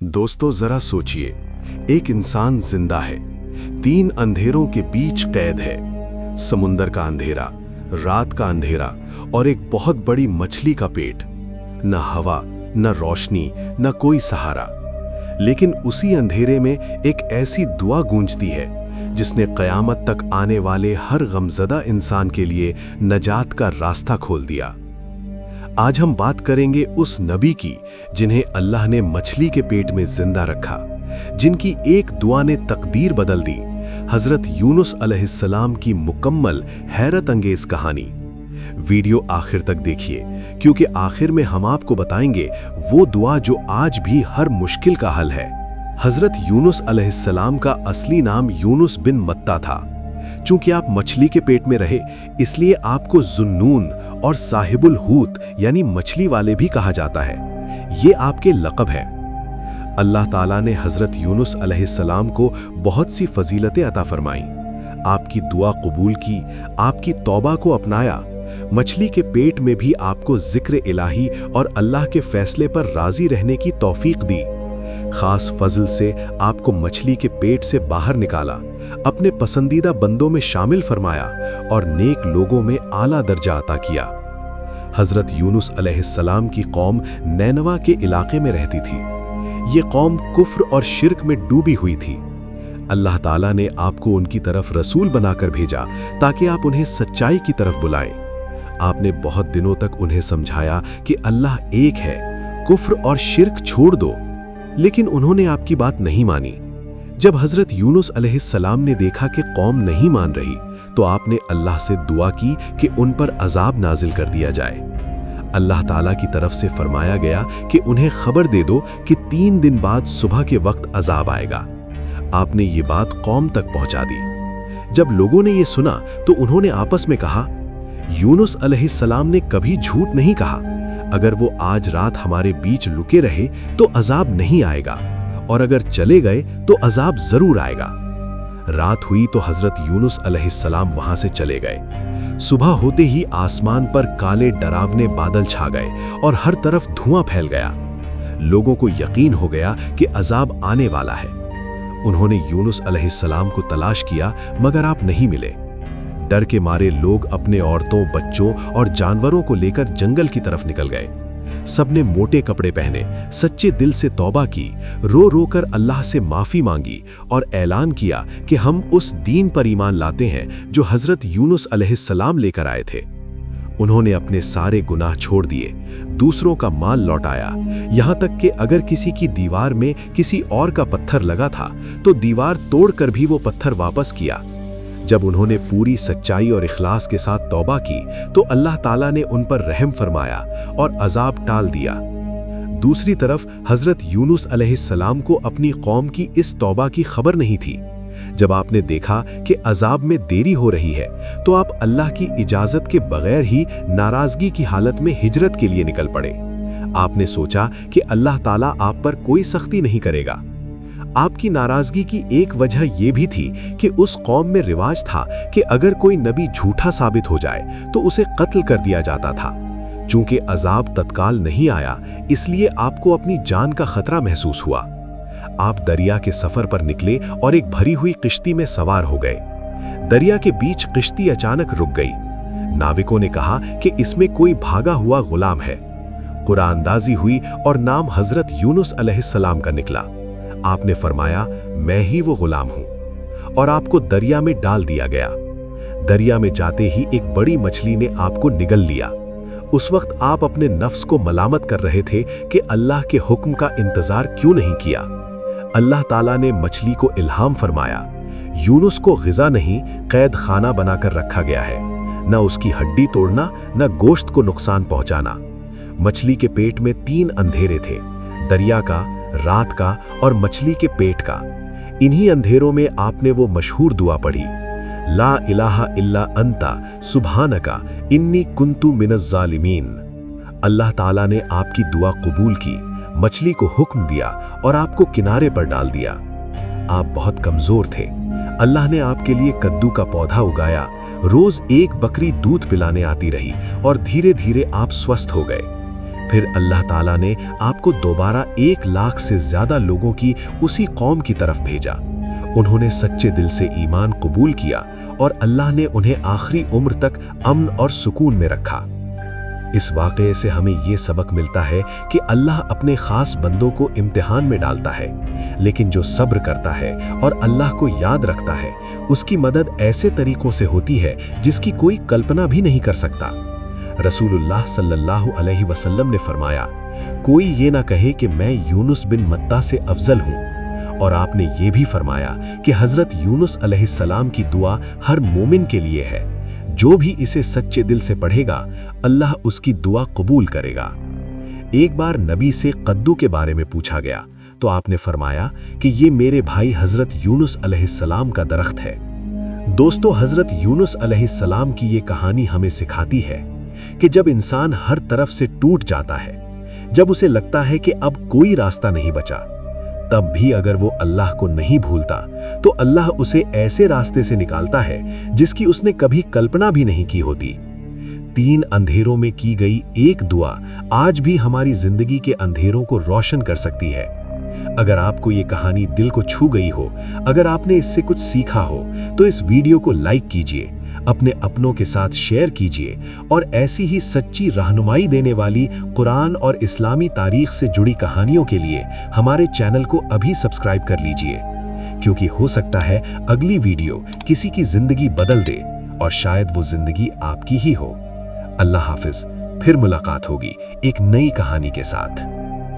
दोस्तों जरा सोचिए, एक इंसान जिंदा है, 3 अंधेरों के बीच कैद है। समुंदर का अंधेरा, रात का अंधेरा और एक बहुत बड़ी मछली का पेट। न हवा, न रोशनी, न कोई सहारा। लेकिन उसी अंधेरे में एक ऐसी दुआ गूंजती है जिसने कयामत तक आने वाले हर गमज़दा इंसान के लिए नजात का रास्ता खोल दिया। आज हम बात करेंगे उस नबी की जिन्हें अल्लाह ने मछली के पेट में जिंदा रखा, जिनकी एक दुआ ने तकदीर बदल दी। हजरत यूनुस अलैहिस्सलाम की मुकम्मल हैरत अंगेज कहानी। वीडियो आखिर तक देखिए, क्योंकि आखिर में हम आपको बताएंगे वो दुआ जो आज भी हर मुश्किल का हल है। हजरत यूनुस अलैहिस्सलाम का असली नाम यूनुस बिन मत्ता था। चूंकि आप मछली के पेट में रहे, इसलिए आपको जुन्नून और साहिबुल हूत यानी मछली वाले भी कहा जाता है। ये आपके लक़ब है। अल्लाह ताला ने हजरत यूनुस अलैहिस्सलाम को बहुत सी फजीलतें अता फरमाईं। आपकी दुआ कबूल की, आपकी तौबा को अपनाया। मछली के पेट में भी आपको जिक्र इलाही और अल्लाह के फैसले पर राजी रहने की तौफीक दी। खास फजल से आपको मछली के पेट से बाहर निकाला, अपने पसंदीदा बंदों में शामिल फरमाया और नेक लोगों में आला दर्जा अता किया। हजरत यूनुस अलैहिस्सलाम की कौम नैनवा के इलाके में रहती थी। ये कौम कुफ्र और शिर्क में डूबी हुई थी। अल्लाह ताला ने आपको उनकी तरफ रसूल बनाकर भेजा ताकि आप उन्हें सच्चाई की तरफ बुलाएं। आपने बहुत दिनों तक उन्हें समझाया कि अल्लाह एक है, कुफ्र और शिर्क छोड़ दो, लेकिन उन्होंने आपकी बात नहीं मानी। जब हजरत यूनुस अलैहिस्सलाम ने देखा कि कौम नहीं मान रही, तो आपने अल्लाह से दुआ की कि उन पर अजाब नाजिल कर दिया जाए। अल्लाह ताला की तरफ से फरमाया गया कि उन्हें खबर दे दो कि 3 दिन बाद सुबह के वक्त अजाब आएगा। आपने ये बात कौम तक पहुंचा दी। जब लोगों ने ये सुना तो उन्होंने आपस में कहा, यूनुस अलैहिस्सलाम ने कभी झूठ नहीं कहा। अगर वो आज रात हमारे बीच लुके रहे तो अजाब नहीं आएगा, और अगर चले गए तो अजाब जरूर आएगा। रात हुई तो हजरत यूनुस अलैहिस्सलाम वहां से चले गए। सुबह होते ही आसमान पर काले डरावने बादल छा गए और हर तरफ धुआं फैल गया। लोगों को यकीन हो गया कि अजाब आने वाला है। उन्होंने यूनुस अलैहिस्सलाम को तलाश किया, मगर आप नहीं मिले। डर के मारे लोग अपने औरतों, बच्चों और जानवरों को लेकर जंगल की तरफ निकल गए। सबने मोटे कपड़े पहने, सच्चे दिल से तौबा की, रो रो कर अल्लाह से माफी मांगी और ऐलान किया कि हम उस दीन पर ईमान लाते हैं जो हजरत यूनुस अलैहिस्सलाम लेकर आए थे। उन्होंने अपने सारे गुनाह छोड़ दिए, दूसरों का माल लौटाया, यहाँ तक कि अगर किसी की दीवार में किसी और का पत्थर लगा था तो दीवार तोड़कर भी वो पत्थर वापस किया। जब उन्होंने पूरी सच्चाई और इखलास के साथ तौबा की तो अल्लाह ताला ने उन पर रहम फरमाया और अजाब टाल दिया। दूसरी तरफ हजरत यूनुस अलैहिस्सलाम को अपनी कौम की इस तौबा की खबर नहीं थी। जब आपने देखा कि अजाब में देरी हो रही है तो आप अल्लाह की इजाजत के बगैर ही नाराजगी की हालत में हिजरत के लिए निकल पड़े। आपने सोचा कि अल्लाह ताला आप पर कोई सख्ती नहीं करेगा। आपकी नाराजगी की एक वजह यह भी थी कि उस कौम में रिवाज था कि अगर कोई नबी झूठा साबित हो जाए तो उसे कत्ल कर दिया जाता था। चूंकि अजाब तत्काल नहीं आया, इसलिए आपको अपनी जान का खतरा महसूस हुआ। आप दरिया के सफर पर निकले और एक भरी हुई किश्ती में सवार हो गए। दरिया के बीच किश्ती अचानक रुक गई। नाविकों ने कहा कि इसमें कोई भागा हुआ गुलाम है। कुरानंदाजी हुई और नाम हजरत यूनुस अलैहिस्सलाम का निकला। आपने फरमाया, मैं ही वो गुलाम हूं, और आपको दरिया में डाल दिया गया। दरिया में जाते ही एक बड़ी मछली ने आपको निगल लिया। उस वक्त आप अपने नफ्स को मलामत कर रहे थे कि अल्लाह के हुक्म का इंतजार क्यों नहीं किया। अल्लाह ताला ने मछली को इल्हाम फरमाया, यूनुस को ग़िज़ा नहीं, कैद खाना बनाकर रखा गया है। न उसकी हड्डी तोड़ना, न गोश्त को नुकसान पहुंचाना। मछली के पेट में 3 अंधेरे थे, दरिया का, रात का और मछली के पेट का। इन्हीं अंधेरों में आपने वो मशहूर दुआ पढ़ी, ला इलाहा इल्ला अंता सुब्हानका इन्नी कुन्तु मिनज़ ज़ालिमीन। अल्लाह ताला ने आपकी दुआ कबूल की, मछली को हुक्म दिया और आपको किनारे पर डाल दिया। आप बहुत कमजोर थे। अल्लाह ने आपके लिए कद्दू का पौधा उगाया। रोज एक बकरी दूध पिलाने आती रही और धीरे धीरे आप स्वस्थ हो गए। फिर अल्लाह ताला ने आपको दोबारा 1 लाख से ज्यादा लोगों की उसी कौम की तरफ भेजा। उन्होंने सच्चे दिल से ईमान कबूल किया और अल्लाह ने उन्हें आखिरी उम्र तक अमन और सुकून में रखा। इस वाक़ये से हमें ये सबक मिलता है कि अल्लाह अपने ख़ास बंदों को इम्तिहान में डालता है, लेकिन जो सब्र करता है और अल्लाह को याद रखता है, उसकी मदद ऐसे तरीक़ों से होती है जिसकी कोई कल्पना भी नहीं कर सकता। रसूलुल्लाह सल्लल्लाहु अलैहि वसल्लम ने फरमाया, कोई ये ना कहे कि मैं यूनुस बिन मत्ता से अफजल हूँ। और आपने ये भी फरमाया कि हज़रत यूनुस अलैहिस्सलाम की दुआ हर मोमिन के लिए है। जो भी इसे सच्चे दिल से पढ़ेगा, अल्लाह उसकी दुआ कबूल करेगा। एक बार नबी से कद्दू के बारे में पूछा गया तो आपने फरमाया कि ये मेरे भाई हज़रत यूनुस अलैहिस्सलाम का दरख्त है। दोस्तों, हज़रत यूनुस अलैहिस्सलाम की ये कहानी हमें सिखाती है कि जब इंसान हर तरफ से टूट जाता है, जब उसे लगता है कि अब कोई रास्ता नहीं बचा, तब भी अगर वो अल्लाह को नहीं भूलता तो अल्लाह उसे ऐसे रास्ते से निकालता है जिसकी उसने कभी कल्पना भी नहीं की होती। 3 अंधेरों में की गई एक दुआ आज भी हमारी जिंदगी के अंधेरों को रोशन कर सकती है। अगर आपको ये कहानी दिल को छू गई हो, अगर आपने इससे कुछ सीखा हो, तो इस वीडियो को लाइक कीजिए, अपने अपनों के साथ शेयर कीजिए और ऐसी ही सच्ची रहनुमाई देने वाली कुरान और इस्लामी तारीख से जुड़ी कहानियों के लिए हमारे चैनल को अभी सब्सक्राइब कर लीजिए, क्योंकि हो सकता है अगली वीडियो किसी की जिंदगी बदल दे और शायद वो जिंदगी आपकी ही हो। अल्लाह हाफिज, फिर मुलाकात होगी एक नई कहानी के साथ।